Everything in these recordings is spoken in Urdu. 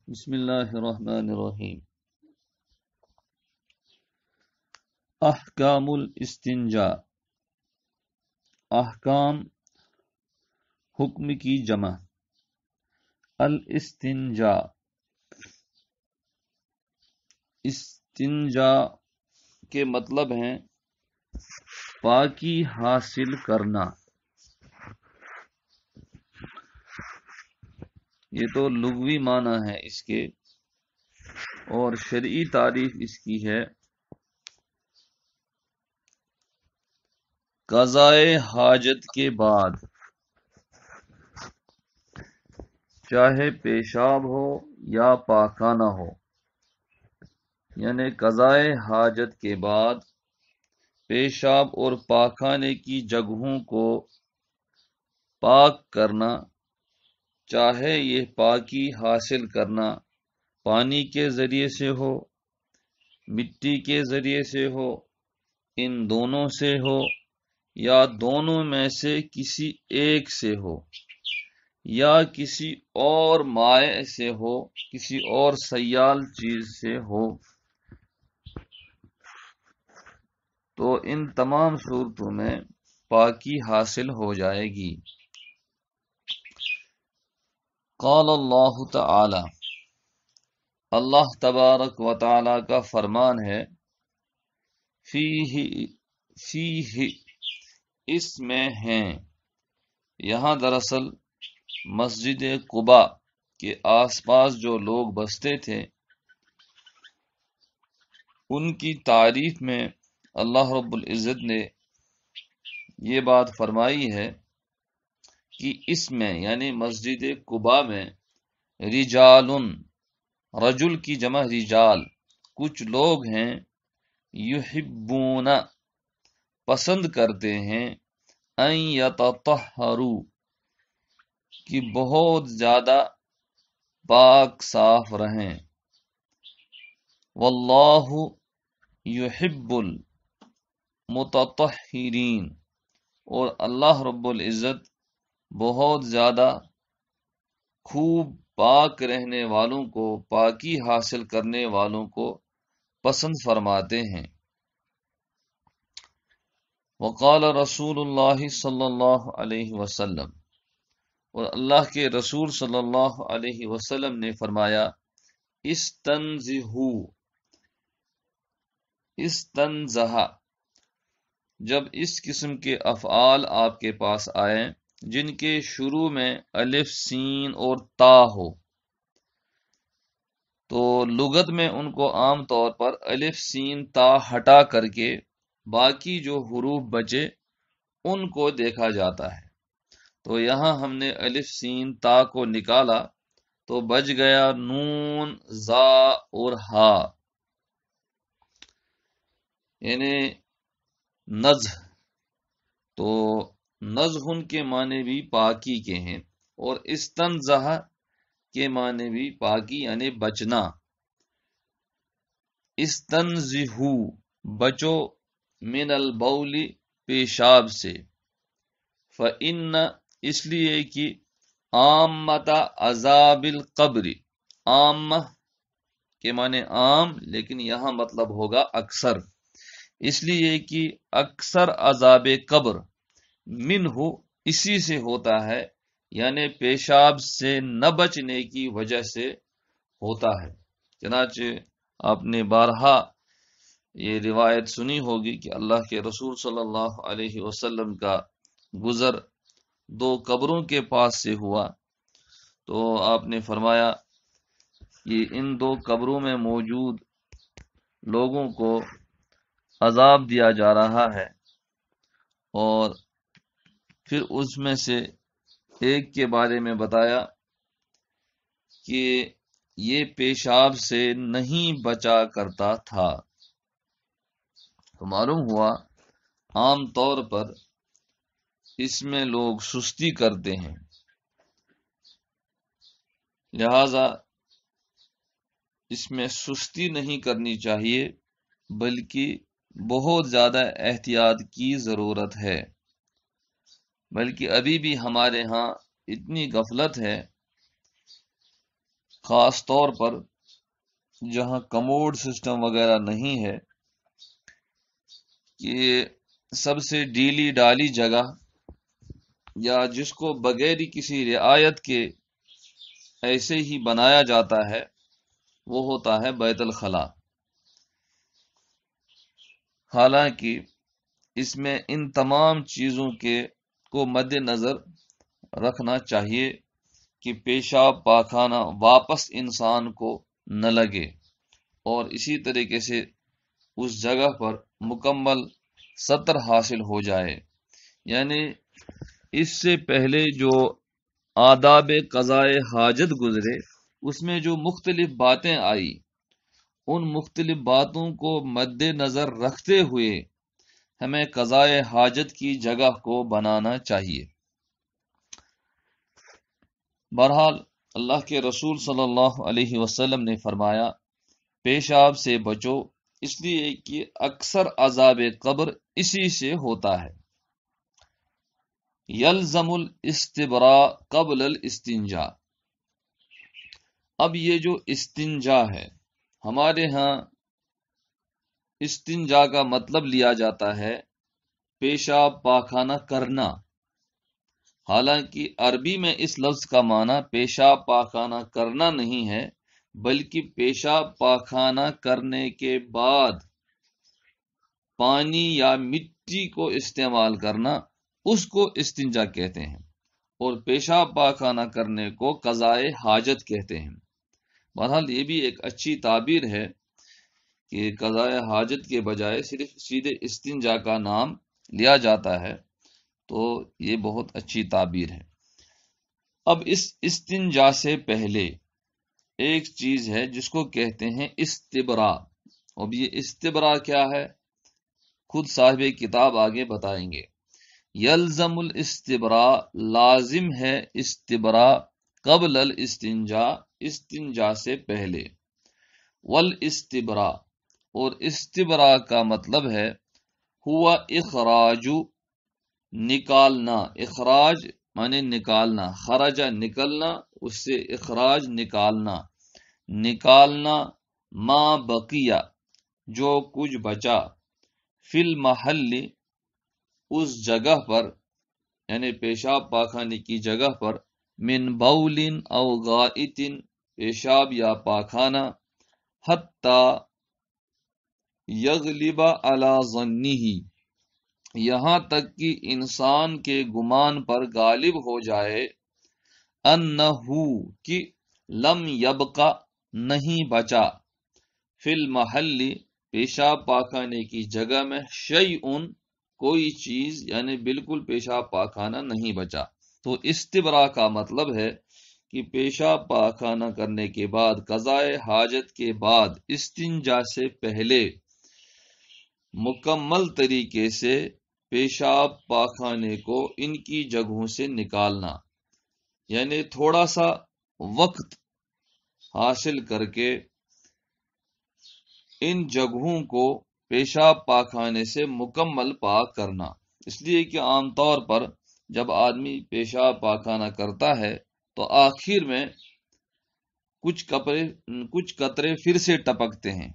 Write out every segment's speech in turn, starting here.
بسم اللہ الرحمن الرحیم۔ احکام الاستنجاء، احکام حکم کی جمع۔ الاستنجاء، استنجاء کے مطلب ہیں پاکی حاصل کرنا۔ یہ تو لغوی معنی ہے اس کے، اور شرعی تعریف اس کی ہے قضائے حاجت کے بعد، چاہے پیشاب ہو یا پاخانہ ہو، یعنی قضائے حاجت کے بعد پیشاب اور پاخانے کی جگہوں کو پاک کرنا، چاہے یہ پاکی حاصل کرنا پانی کے ذریعے سے ہو، مٹی کے ذریعے سے ہو، ان دونوں سے ہو، یا دونوں میں سے کسی ایک سے ہو، یا کسی اور مائع سے ہو، کسی اور سیال چیز سے ہو، تو ان تمام صورتوں میں پاکی حاصل ہو جائے گی۔ قال اللہ تعالی، اللہ تبارک و تعالی کا فرمان ہے، فیہ اس میں ہیں۔ یہاں دراصل مسجد قباء کے آس پاس جو لوگ بستے تھے ان کی تعریف میں اللہ رب العزت نے یہ بات فرمائی ہے کہ اس میں یعنی مسجد قباء میں رجال، رجل کی جمع رجال، کچھ لوگ ہیں، یحبون پسند کرتے ہیں، ان یتطہروا کہ بہت زیادہ پاک صاف رہیں، واللہ یحب المتطہرین اور اللہ رب العزت بہت زیادہ خوب پاک رہنے والوں کو، پاکی حاصل کرنے والوں کو پسند فرماتے ہیں۔ وقال رسول اللہ صلی اللہ علیہ وسلم، اور اللہ کے رسول صلی اللہ علیہ وسلم نے فرمایا، استنزہوا، استنزہ، جب اس قسم کے افعال آپ کے پاس آئیں جن کے شروع میں الف سین اور تا ہو، تو لغت میں ان کو عام طور پر الف سین تا ہٹا کر کے باقی جو حروف بچے ان کو دیکھا جاتا ہے۔ تو یہاں ہم نے الف سین تا کو نکالا تو بچ گیا نون، زا اور ہا، یعنی نزہ۔ تو نزہ کے معنی بھی پاکی کے ہیں، اور استنزہ کے معنی بھی پاکی یعنی بچنا۔ استنزہو بچو، من البول پیشاب سے، فإن اس لیے کہ عامۃ عذاب القبر، عامہ کے معنی عام لیکن یہاں مطلب ہوگا اکثر، اس لیے کہ اکثر عذاب قبر منہ اسی سے ہوتا ہے، یعنی پیشاب سے نہ بچنے کی وجہ سے ہوتا ہے۔ چنانچہ آپ نے بارہا یہ روایت سنی ہوگی کہ اللہ کے رسول صلی اللہ علیہ وسلم کا گزر دو قبروں کے پاس سے ہوا، تو آپ نے فرمایا کہ ان دو قبروں میں موجود لوگوں کو عذاب دیا جا رہا ہے، اور پھر اس میں سے ایک کے بارے میں بتایا کہ یہ پیشاب سے نہیں بچا کرتا تھا۔ تو معلوم ہوا عام طور پر اس میں لوگ سستی کرتے ہیں، لہذا اس میں سستی نہیں کرنی چاہیے، بلکہ بہت زیادہ احتیاط کی ضرورت ہے۔ بلکہ ابھی بھی ہمارے ہاں اتنی غفلت ہے، خاص طور پر جہاں کموڈ سسٹم وغیرہ نہیں ہے، یہ سب سے ڈیلی ڈالی جگہ یا جس کو بغیر کسی رعایت کے ایسے ہی بنایا جاتا ہے وہ ہوتا ہے بیت الخلا۔ حالانکہ اس میں ان تمام چیزوں کو مد نظر رکھنا چاہیے کہ پیشاب پاخانہ واپس انسان کو نہ لگے، اور اسی طریقے سے اس جگہ پر مکمل ستر حاصل ہو جائے۔ یعنی اس سے پہلے جو آداب قضائے حاجت گزرے، اس میں جو مختلف باتیں آئی، ان مختلف باتوں کو مد نظر رکھتے ہوئے ہمیں قضائے حاجت کی جگہ کو بنانا چاہیے۔ بہرحال اللہ کے رسول صلی اللہ علیہ وسلم نے فرمایا، پیشاب سے بچو، اس لیے کہ اکثر عذاب قبر اسی سے ہوتا ہے۔ یلزم الاستبراء قبل الاستنجاء۔ اب یہ جو استنجا ہے، ہمارے ہاں استنجا کا مطلب لیا جاتا ہے پیشاب پاخانہ کرنا۔ حالانکہ عربی میں اس لفظ کا معنی پیشاب پاخانہ کرنا نہیں ہے، بلکہ پیشاب پاخانہ کرنے کے بعد پانی یا مٹی کو استعمال کرنا، اس کو استنجا کہتے ہیں، اور پیشاب پاخانہ کرنے کو قضائے حاجت کہتے ہیں۔ بہرحال یہ بھی ایک اچھی تعبیر ہے کہ قضائے حاجت کے بجائے صرف سیدھے استنجا کا نام لیا جاتا ہے، تو یہ بہت اچھی تعبیر ہے۔ اب اس استنجا سے پہلے ایک چیز ہے جس کو کہتے ہیں استبرا۔ اب یہ استبرا کیا ہے، خود صاحب کتاب آگے بتائیں گے۔ یلزم الاستبرا، لازم ہے استبرا، قبل الاستنجا، استنجا سے پہلے۔ والاستبرا، اور استبرا کا مطلب ہے ہوا اخراج، نکالنا۔ اخراج مانے نکالنا، خرج نکلنا، اس سے اخراج نکالنا، نکالنا ما بقیہ جو کچھ بچا، فی المحل اس جگہ پر، یعنی پیشاب پاخانے کی جگہ پر، من بول او غائط پیشاب یا پاخانہ، حتی یغلب علی ظنہ یہاں تک کہ انسان کے گمان پر غالب ہو جائے، انہو کہ لم یبقى نہیں بچا، فی المحل پیشاب پاخانے کی جگہ میں، شیئن کوئی چیز، یعنی بالکل پیشاب پاخانہ نہیں بچا۔ تو استبرا کا مطلب ہے کہ پیشاب پاخانہ کرنے کے بعد، قضائے حاجت کے بعد، استنجا سے پہلے مکمل طریقے سے پیشاب پاخانے کو ان کی جگہوں سے نکالنا، یعنی تھوڑا سا وقت حاصل کر کے ان جگہوں کو پیشاب پاخانے سے مکمل پاک کرنا۔ اس لیے کہ عام طور پر جب آدمی پیشاب پاخانہ کرتا ہے تو آخر میں کچھ قطرے پھر سے ٹپکتے ہیں،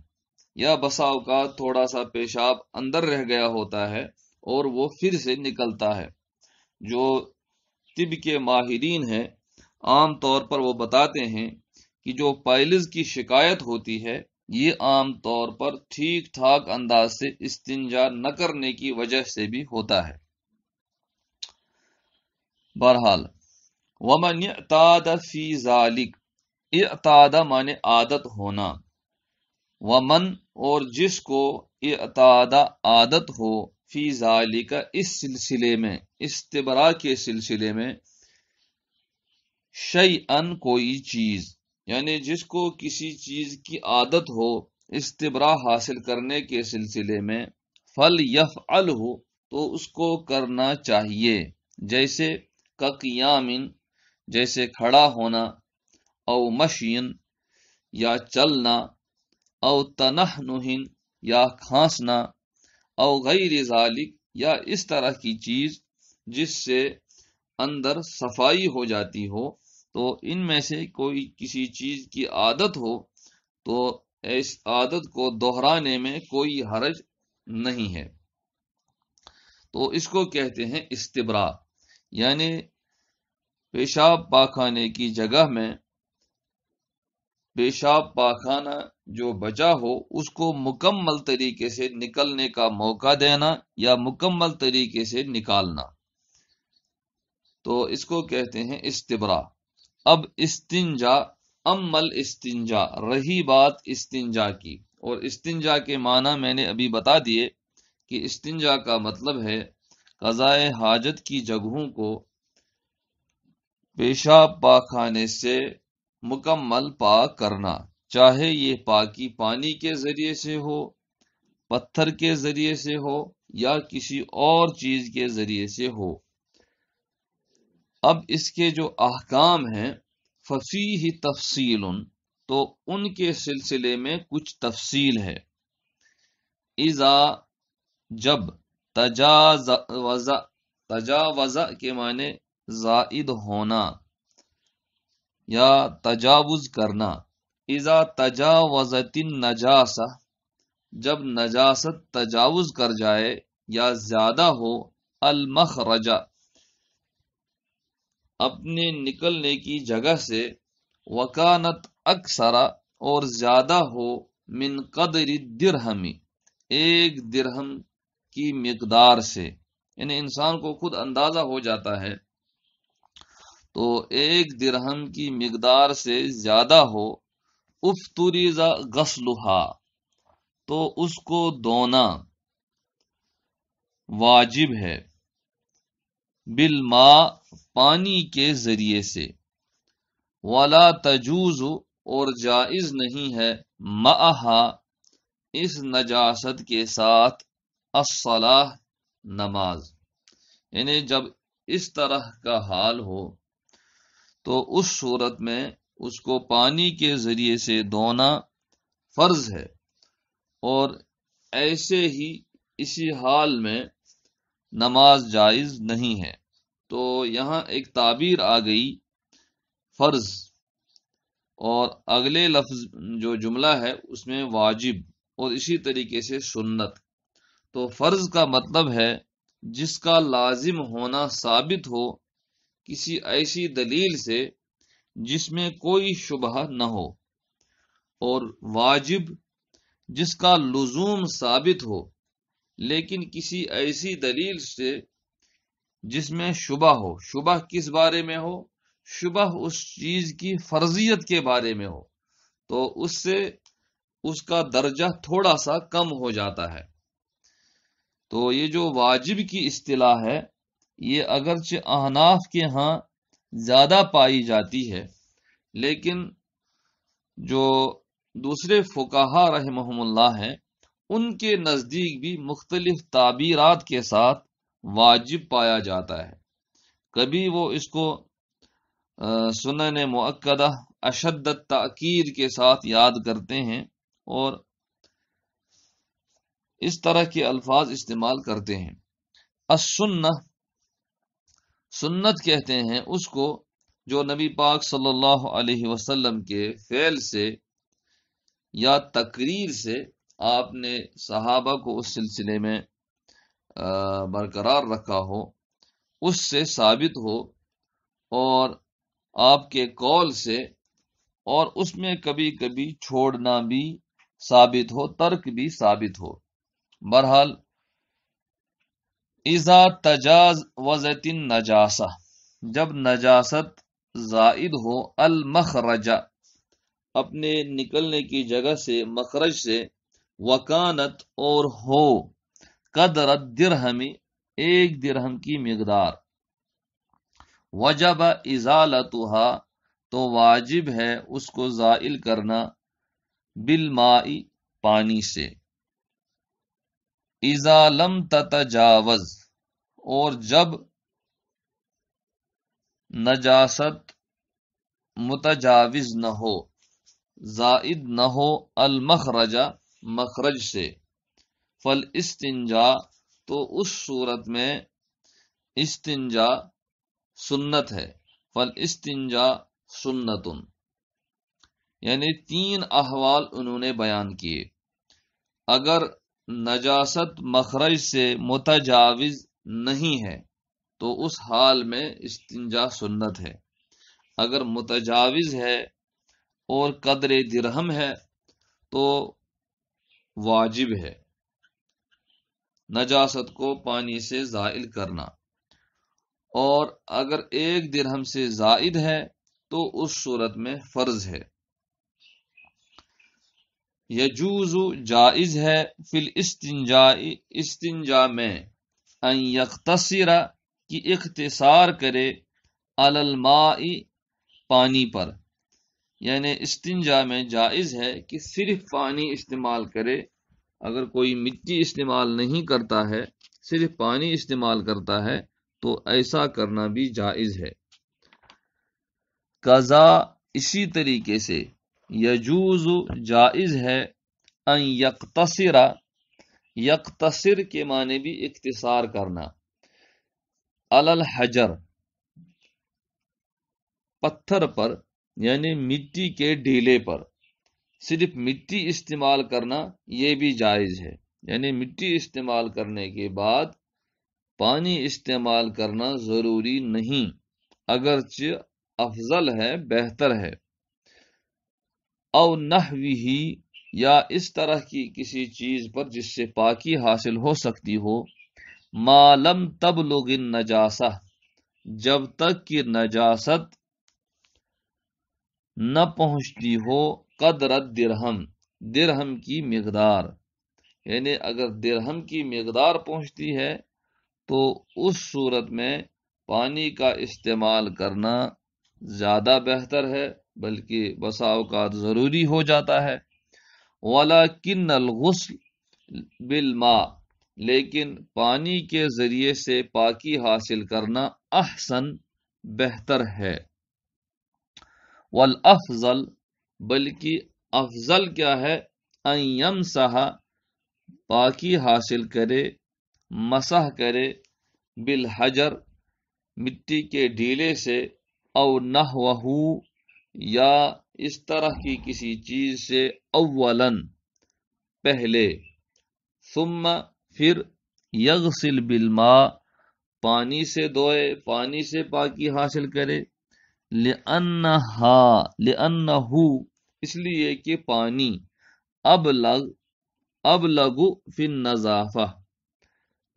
یا بسا اوقات تھوڑا سا پیشاب اندر رہ گیا ہوتا ہے اور وہ پھر سے نکلتا ہے۔ جو طب کے ماہرین ہیں عام طور پر وہ بتاتے ہیں کہ جو پائلز کی شکایت ہوتی ہے، یہ عام طور پر ٹھیک ٹھاک انداز سے استنجا نہ کرنے کی وجہ سے بھی ہوتا ہے۔ بہرحال ومن اعتاد فی ذالک، اعتاد مانے عادت ہونا، ومن اور جس کو اعتاد عادت ہو، فی ذالک اس سلسلے میں، استبراء کے سلسلے میں، شیئن کوئی چیز، یعنی جس کو کسی چیز کی عادت ہو استبراء حاصل کرنے کے سلسلے میں، فلیفعلہ تو اس کو کرنا چاہیے، جیسے کقیام جیسے کھڑا ہونا، او مشین یا چلنا، او تنحنح یا کھانسنا، او غیر ذالک یا اس طرح کی چیز جس سے اندر صفائی ہو جاتی ہو، تو ان میں سے کوئی کسی چیز کی عادت ہو تو اس عادت کو دہرانے میں کوئی حرج نہیں ہے۔ تو اس کو کہتے ہیں استبرا، یعنی پیشاب پاخانے کی جگہ میں پیشاب پاخانہ جو بچا ہو اس کو مکمل طریقے سے نکلنے کا موقع دینا یا مکمل طریقے سے نکالنا، تو اس کو کہتے ہیں استبرا۔ اب استنجا، امل استنجا، رہی بات استنجا کی، اور استنجا کے معنی میں نے ابھی بتا دیے کہ استنجا کا مطلب ہے قضائے حاجت کی جگہوں کو پیشاب پاخانے سے مکمل پاک کرنا، چاہے یہ پاکی پانی کے ذریعے سے ہو، پتھر کے ذریعے سے ہو، یا کسی اور چیز کے ذریعے سے ہو۔ اب اس کے جو احکام ہیں ففیہ تفصیل، تو ان کے سلسلے میں کچھ تفصیل ہے۔ اذا، جب، تجاوز کے معنی زائد ہونا یا تجاوز کرنا۔ اذا تجاوزت النجاسہ، جب نجاست تجاوز کر جائے یا زیادہ ہو، المخرج، اپنے نکلنے کی جگہ سے، وکانت اکثر، اور زیادہ ہو، من قدر الدرہم، ایک درہم کی مقدار سے، یعنی انسان کو خود اندازہ ہو جاتا ہے، تو ایک درہم کی مقدار سے زیادہ ہو، افترض غسلھا، تو اس کو دھونا واجب ہے، بالماء، پانی کے ذریعے سے، ولا تجوز، اور جائز نہیں ہے، معہا، اس نجاست کے ساتھ، الصلاۃ، نماز، یعنی جب اس طرح کا حال ہو تو اس صورت میں اس کو پانی کے ذریعے سے دھونا فرض ہے، اور ایسے ہی اسی حال میں نماز جائز نہیں ہے۔ تو یہاں ایک تعبیر آ گئی فرض، اور اگلے لفظ جو جملہ ہے اس میں واجب، اور اسی طریقے سے سنت۔ تو فرض کا مطلب ہے جس کا لازم ہونا ثابت ہو کسی ایسی دلیل سے جس میں کوئی شبہ نہ ہو، اور واجب جس کا لزوم ثابت ہو لیکن کسی ایسی دلیل سے جس میں شبہ ہو۔ شبہ کس بارے میں ہو؟ شبہ اس چیز کی فرضیت کے بارے میں ہو، تو اس سے اس کا درجہ تھوڑا سا کم ہو جاتا ہے۔ تو یہ جو واجب کی اصطلاح ہے یہ اگرچہ احناف کے ہاں زیادہ پائی جاتی ہے، لیکن جو دوسرے فقہا رحمہم اللہ ہیں ان کے نزدیک بھی مختلف تعبیرات کے ساتھ واجب پایا جاتا ہے۔ کبھی وہ اس کو سنن مؤکدہ اشد التأکید کے ساتھ یاد کرتے ہیں اور اس طرح کے الفاظ استعمال کرتے ہیں۔ السنہ، سنت کہتے ہیں اس کو جو نبی پاک صلی اللہ علیہ وسلم کے فعل سے یا تقریر سے آپ نے صحابہ کو اس سلسلے میں برقرار رکھا ہو، اس سے ثابت ہو، اور آپ کے قول سے، اور اس میں کبھی کبھی چھوڑنا بھی ثابت ہو، ترک بھی ثابت ہو۔ بہرحال اذا تجاوزت النجاسہ، جب نجاست زائد ہو، المخرج، اپنے نکلنے کی جگہ سے، مخرج سے، وکانت، اور ہو، قدر الدرہم، ایک درہم کی مقدار، وجب ازالتھا، تو واجب ہے اس کو زائل کرنا، بالماء، پانی سے، اذا لم تتجاوز، اور جب نجاست متجاوز نہ ہو، زائد نہ ہو، المخرج، مخرج سے، فالاستنجا، تو اس صورت میں استنجا سنت ہے، فالاستنجا، سنتن، یعنی 3 احوال انہوں نے بیان کیے۔ اگر نجاست مخرج سے متجاوز نہیں ہے تو اس حال میں استنجا سنت ہے، اگر متجاوز ہے اور قدر درہم ہے تو واجب ہے نجاست کو پانی سے زائل کرنا، اور اگر 1 درہم سے زائد ہے تو اس صورت میں فرض ہے۔ یجوز جائز ہے فی الاستنجاء استنجا میں ان یقتصر کی اختصار کرے علی الماء پانی پر، یعنی استنجا میں جائز ہے کہ صرف پانی استعمال کرے، اگر کوئی مٹی استعمال نہیں کرتا ہے صرف پانی استعمال کرتا ہے تو ایسا کرنا بھی جائز ہے۔ قضا اسی طریقے سے یجوز جائز ہے ان یقتصر، یقتصر کے معنی بھی اختصار کرنا، علی الحجر پتھر پر، یعنی مٹی کے ڈھیلے پر صرف مٹی استعمال کرنا یہ بھی جائز ہے، یعنی مٹی استعمال کرنے کے بعد پانی استعمال کرنا ضروری نہیں، اگرچہ افضل ہے، بہتر ہے۔ او نحوہ، یا اس طرح کی کسی چیز پر جس سے پاکی حاصل ہو سکتی ہو، ما لم تبلغ النجاسہ، جب تک کہ نجاست نہ پہنچتی ہو قدر درہم، درہم کی مقدار، یعنی اگر درہم کی مقدار پہنچتی ہے تو اس صورت میں پانی کا استعمال کرنا زیادہ بہتر ہے، بلکہ بسا اوقات ضروری ہو جاتا ہے۔ وَلَكِنَّ الْغُسْلَ بِالْمَاءِ، لیکن پانی کے ذریعے سے پاکی حاصل کرنا احسن، بہتر ہے۔ والافضل، بلکہ افضل کیا ہے، ان یمسح، پاکی حاصل کرے، مسح کرے، بالحجر مٹی کے ڈھیلے سے، او نحوہ یا اس طرح کی کسی چیز سے، اولاً پہلے، ثم پھر، یغسل بالماء پانی سے دھوئے، پانی سے پاکی حاصل کرے، لأنہ اس لیے کہ پانی ابلغ فی النظافہ،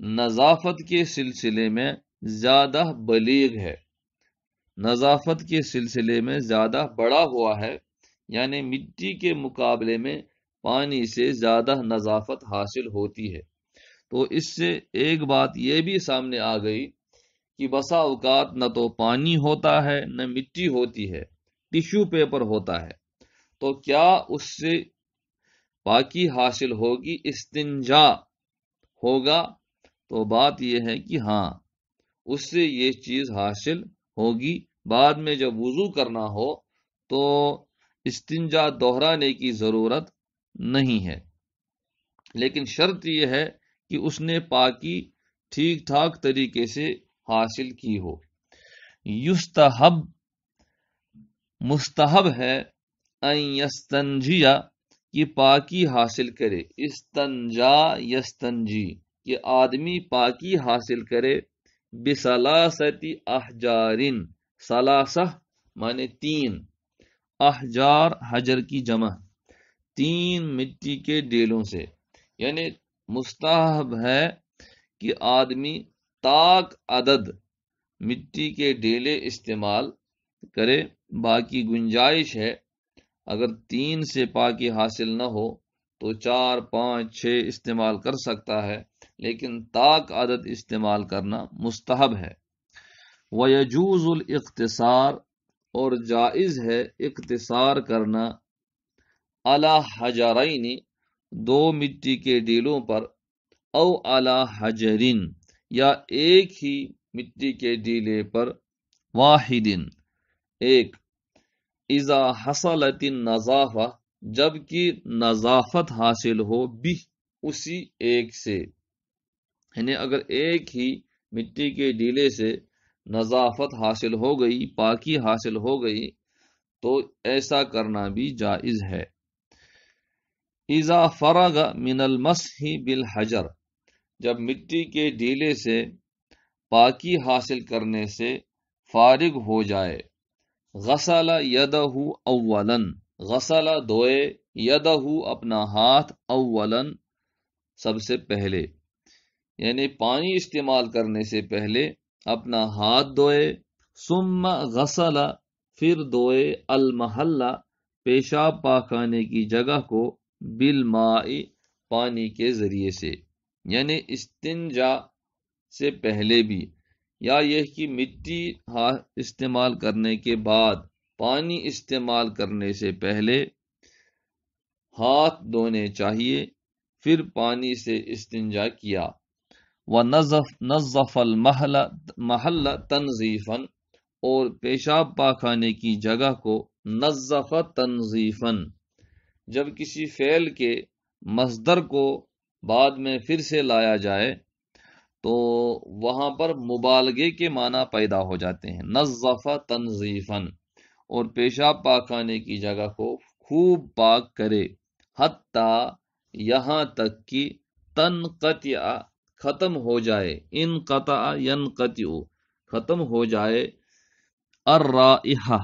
نظافت کے سلسلے میں زیادہ بلیغ ہے، نظافت کے سلسلے میں زیادہ بڑا ہوا ہے، یعنی مٹی کے مقابلے میں پانی سے زیادہ نظافت حاصل ہوتی ہے۔ تو اس سے ایک بات یہ بھی سامنے آ گئی کہ بسا اوقات نہ تو پانی ہوتا ہے نہ مٹی ہوتی ہے، ٹیشو پیپر ہوتا ہے، تو کیا اس سے پاکی حاصل ہوگی، استنجا ہوگا؟ تو بات یہ ہے کہ ہاں، اس سے یہ چیز حاصل ہوگی۔ بعد میں جب وضو کرنا ہو تو استنجا دہرانے کی ضرورت نہیں ہے، لیکن شرط یہ ہے کہ اس نے پاکی ٹھیک ٹھاک طریقے سے حاصل کی ہو۔ یستحب، مستحب ہے، ان یستنجیا کہ پاکی حاصل کرے، استنجا یستنجی کہ آدمی پاکی حاصل کرے، بثلاثت احجار، ثلاثہ مانے 3، احجار حجر کی جمع، 3 مٹی کے ڈیلوں سے، یعنی مستحب ہے کہ آدمی طاق عدد مٹی کے ڈیلے استعمال کرے، باقی گنجائش ہے، اگر 3 سے پاکی حاصل نہ ہو تو 4، 5، 6 استعمال کر سکتا ہے، لیکن طاق عدد استعمال کرنا مستحب ہے۔ وَيَجُوزُ الاختصار، اور جائز ہے اختصار کرنا، علی حجرین 2 مٹی کے ڈیلوں پر، او علی حجرین یا ایک ہی مٹی کے ڈیلے پر، واحدن ایک، اذا حصلت النظافہ جبکہ نظافت حاصل ہو، بھی اسی ایک سے، یعنی اگر ایک ہی مٹی کے ڈیلے سے نظافت حاصل ہو گئی، پاکی حاصل ہو گئی، تو ایسا کرنا بھی جائز ہے۔ اذا فرغ من المسح بالحجر، جب مٹی کے ڈیلے سے پاکی حاصل کرنے سے فارغ ہو جائے، غسل یدہ اولا، غسل دھوئے، یدہ اپنا ہاتھ، اولا سب سے پہلے، یعنی پانی استعمال کرنے سے پہلے اپنا ہاتھ دھوئے، ثم غسل پھر دھوئے، المحلہ پیشاب پاخانے کی جگہ کو، بالماء پانی کے ذریعے سے، یعنی استنجا سے پہلے بھی، یا یہ کہ مٹی استعمال کرنے کے بعد پانی استعمال کرنے سے پہلے ہاتھ دھونے چاہیے، پھر پانی سے استنجا کیا۔ وَنَظَّفَ الْمَحَلَّ تَنظِیفًا، اور پیشاب پاخانے کی جگہ کو نظف تنظیفاً، جب کسی فعل کے مصدر کو بعد میں پھر سے لایا جائے تو وہاں پر مبالغے کے معنی پیدا ہو جاتے ہیں، نظف تنظیفاً، اور پیشاب پاخانے کی جگہ کو خوب پاک کرے، حتیٰ یہاں تک کہ تنقطع ختم ہو جائے، انقطع ینقطع ختم ہو جائے، الرائحہ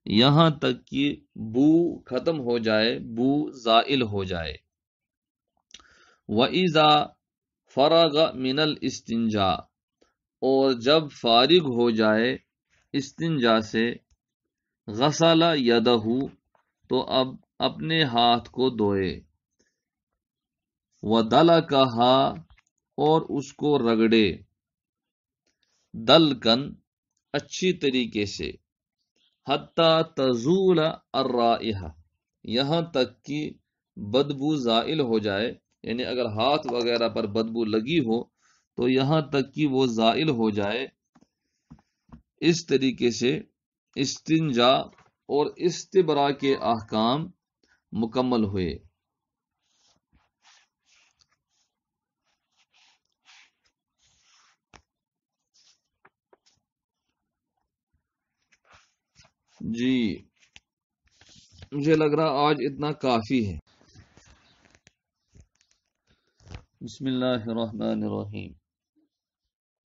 یہاں تک کہ بو ختم ہو جائے، بو زائل ہو جائے۔ وَإِذَا فرغ من الاستنجاء، اور جب فارغ ہو جائے استنجا سے، غسل یدہ تو اب اپنے ہاتھ کو دھوئے، وَدَلَكَهَا اور اس کو رگڑے، دلکن اچھی طریقے سے، حتیٰ تزول الرائحہ یہاں تک کہ بدبو زائل ہو جائے، یعنی اگر ہاتھ وغیرہ پر بدبو لگی ہو تو یہاں تک کہ وہ زائل ہو جائے۔ اس طریقے سے استنجا اور استبراء کے احکام مکمل ہوئے۔ جی مجھے لگ رہا آج اتنا کافی ہے۔ بسم اللہ الرحمن الرحیم۔